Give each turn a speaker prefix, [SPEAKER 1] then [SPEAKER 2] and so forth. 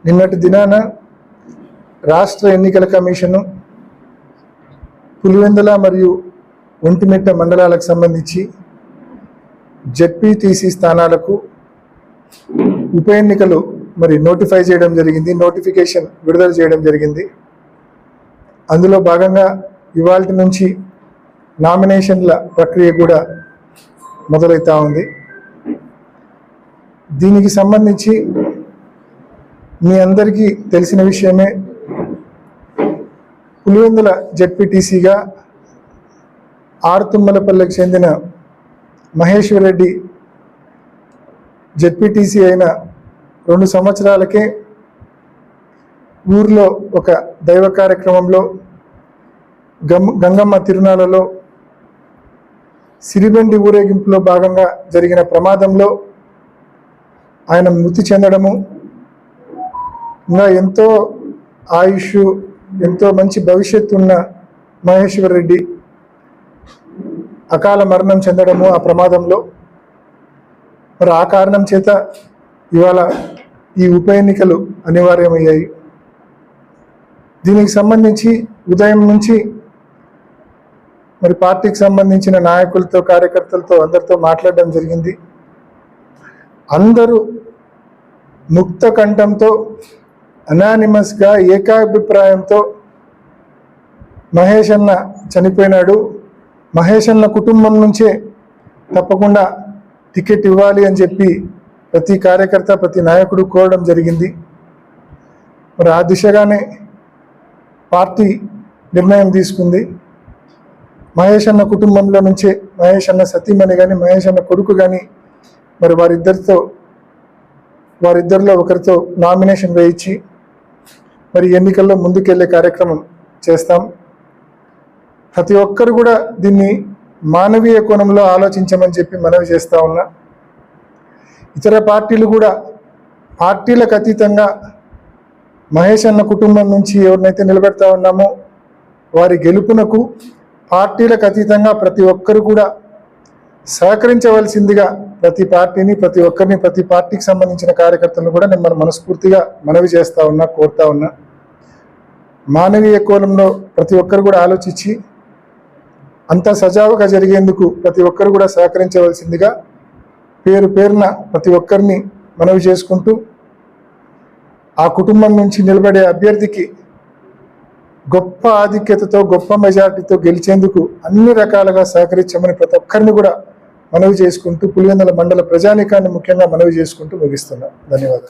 [SPEAKER 1] నిన్నటి దినాన రాష్ట్ర ఎన్నికల కమిషను పులివెందుల మరియు ఒంటిమిట్ట మండలాలకు సంబంధించి జెడ్పీటీసీ స్థానాలకు ఉప ఎన్నికలు నోటిఫై చేయడం జరిగింది, నోటిఫికేషన్ విడుదల చేయడం జరిగింది. అందులో భాగంగా ఇవాల్టి నుంచి నామినేషన్ల ప్రక్రియ కూడా మొదలవుతా ఉంది. దీనికి సంబంధించి మీ అందరికీ తెలిసిన విషయమే, పులివెందుల జెడ్పీటీసీగా ఆర్తుమ్మలపల్లికి చెందిన మహేశ్వర్ రెడ్డి జెడ్పీటీసీ అయిన 2 సంవత్సరాలకే ఊర్లో ఒక దైవ కార్యక్రమంలో గంగమ్మ తిరునాళ్ళలో సిరిబండి ఊరేగింపులో భాగంగా జరిగిన ప్రమాదంలో ఆయన మృతి చెందడము, ఇంకా ఎంతో ఆయుష్, ఎంతో మంచి భవిష్యత్తు ఉన్న మహేశ్వర్ రెడ్డి అకాల మరణం చెందడము ఆ ప్రమాదంలో. ఆ కారణం చేత ఇవాళ ఈ ఉప ఎన్నికలు అనివార్యమయ్యాయి. దీనికి సంబంధించి ఉదయం నుంచి పార్టీకి సంబంధించిన నాయకులతో, కార్యకర్తలతో అందరితో మాట్లాడడం జరిగింది. అందరూ ముక్త కంఠంతో, అనానిమస్గా, ఏకాభిప్రాయంతో మహేష్ అన్న చనిపోయినాడు, మహేష్ అన్న కుటుంబం నుంచే తప్పకుండా టికెట్ ఇవ్వాలి అని చెప్పి ప్రతి కార్యకర్త, ప్రతి నాయకుడు కోరడం జరిగింది. ఆ దిశగానే పార్టీ నిర్ణయం తీసుకుంది. మహేష్ అన్న కుటుంబంలో నుంచే మహేష్ అన్న సతీమణి కానీ, మహేష్ అన్న కొడుకు కానీ వారిద్దరిలో ఒకరితో నామినేషన్ వేయించి ఎన్నికల్లో ముందుకెళ్లే కార్యక్రమం చేస్తాం. ప్రతి ఒక్కరు కూడా దీన్ని మానవీయ కోణంలో ఆలోచించమని చెప్పి మనవి చేస్తా ఉన్నా. ఇతర పార్టీలు కూడా పార్టీలకు అతీతంగా మహేష్ అన్న కుటుంబం నుంచి ఎవరినైతే నిలబెడతా ఉన్నామో వారి గెలుపునకు పార్టీలకు అతీతంగా ప్రతి ఒక్కరు కూడా సహకరించవలసిందిగా ప్రతి పార్టీని, ప్రతి ఒక్కరిని, ప్రతి పార్టీకి సంబంధించిన కార్యకర్తలను కూడా నేను మనస్ఫూర్తిగా మనవి చేస్తా ఉన్నా, కోరుతా ఉన్నా. మానవీయ కోణంలో ప్రతి ఒక్కరు కూడా ఆలోచించి అంతా సజావుగా జరిగేందుకు ప్రతి ఒక్కరు కూడా సహకరించవలసిందిగా పేరు పేరున ప్రతి ఒక్కరిని మనవి చేసుకుంటూ, ఆ కుటుంబం నుంచి నిలబడే అభ్యర్థికి గొప్ప ఆధిక్యతతో, గొప్ప మెజార్టీతో గెలిచేందుకు అన్ని రకాలుగా సహకరించమని ప్రతి ఒక్కరిని కూడా మనవి చేసుకుంటూ, పులివెందుల మండల ప్రజానీకాన్ని ముఖ్యంగా మనవి చేసుకుంటూ ముగిస్తున్నా. ధన్యవాదాలు.